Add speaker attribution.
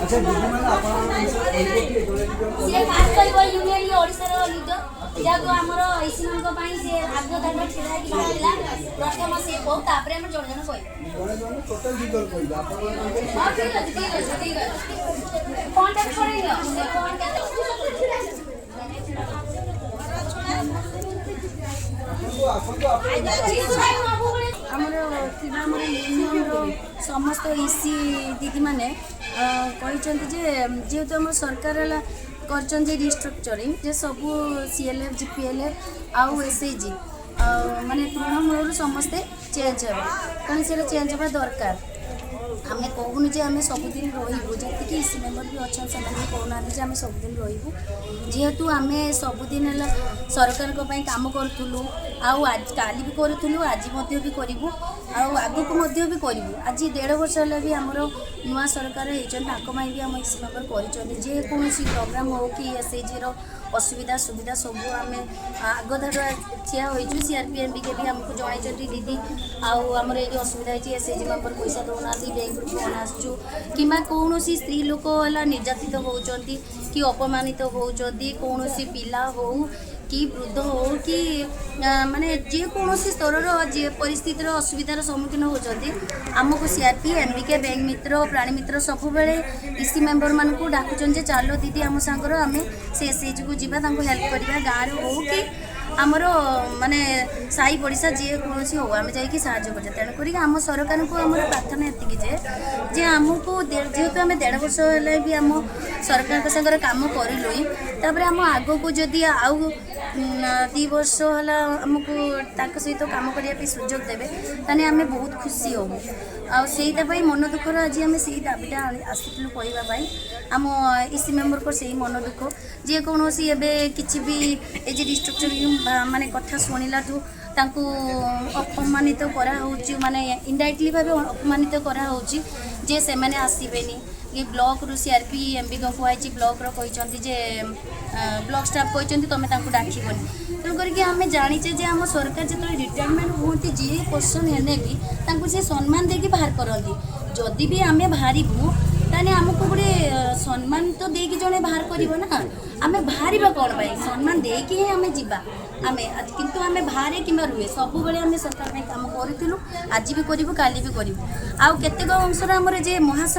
Speaker 1: अच्छा दीदी मैंने
Speaker 2: से बात करबो यूनियन ये ओडिसा रो लीडर जाको हमरो इसिमन को पाई से आगो दादा छिड़ा कि भागला प्रथम से को तापरे हम जोड़ जण कोइ
Speaker 1: जने टोटल डिटेल कोइ आपण
Speaker 2: हां ठीक है कांटेक्ट करेंगे से फोन आमर यूनियन समस्त इसी दीदी मैंने जेहेतु आम सरकार कर रिस्ट्रक्चरिंग जे सब सीएलएफ जीपीएलएफ आउ एसएचजी माने तृणमूल समस्ते चेंज हे कहीं से चेंज होगा दरकार आम कहूनी जे आम सबुदिन रू जी इसी मेम्बर भी अच्छा से कहना जे आम सबुदिन रू जेहेतु आम सबुदिन सरकार काम करूँ काली भी करूँ आज भी करूँ आगक भी करूँ आज 1.5 वर्ष है भी आमर नुआ सरकार होती भी आम इसी मेम्बर करोसी प्रोग्राम हो कि एसएचजी असुविधा सुविधा सब आम आग धार ठिया हो सीआरपीएम भी आमको जन दीदी आमर ये असुविधा होती एसएचजी मेम्बर पैसा दौना बैंक फोन आसचु कि कौन स्त्री लोक निर्यातित होती कि अपमानित होती कौन पिला हो कि वृद्ध हो कि माने जेकोसी स्तर जे परिस्थितिर असुविधार सम्मुखीन होती आमको सीआरपी एमबीके बैंक मित्र प्राणी मित्र सब बेले इसी मेम्बर मान को डाकुचन जे चलो दीदी आम सांगर आम से एसएचजी को जीवा हेल्प करवा गाँव हो कि आमर माने साई पड़िशा जेकोसी हो आम जा तेणुक आम सरकार को आम प्रार्थना ये जे आमको जेहेतु आम 1.5 वर्ष है भी आम सरकार सागर कम करूँ आम आग को जदि आउ 2 वर्ष है आमको सहित कम करने सुजोग देवे ताने आम बहुत खुशी हो आईपाई मन दुखर आज आम से दाबीटा आसलु कहवाई आम इसी मेम्बर को सही मन दुख जेकोसी एवं किसी भी ये रिस्ट्रक्चरिंग माने कथा शुणिला अपमानित माने इनडायरेक्टली भाव अपमानित कराऊँच जे से मैंने आसबेनी ये ब्लॉक रु सीआरपी एमबी को आई ब्लॉक रही जे ब्लॉक स्टाफ कहते तुम डाकबनी तेणुक आम जाचे जे आम सरकार जो रिटायरमेंट होती जी पर्सन है कि से सम्मान देकी बाहर करती जदि भी आम बाहरबू ताने आमको गोटे सम्मान तो देकी जड़े बाहर करना आम बाहर कौन पाई सम्मान देकी ही आम जा आम किंतु आम बाहर कि रुहे सब बेले आम सरकार काम करूँ आज भी करूँ काली भी करूँ आउ केतेक अंशर आमर जे महासंघ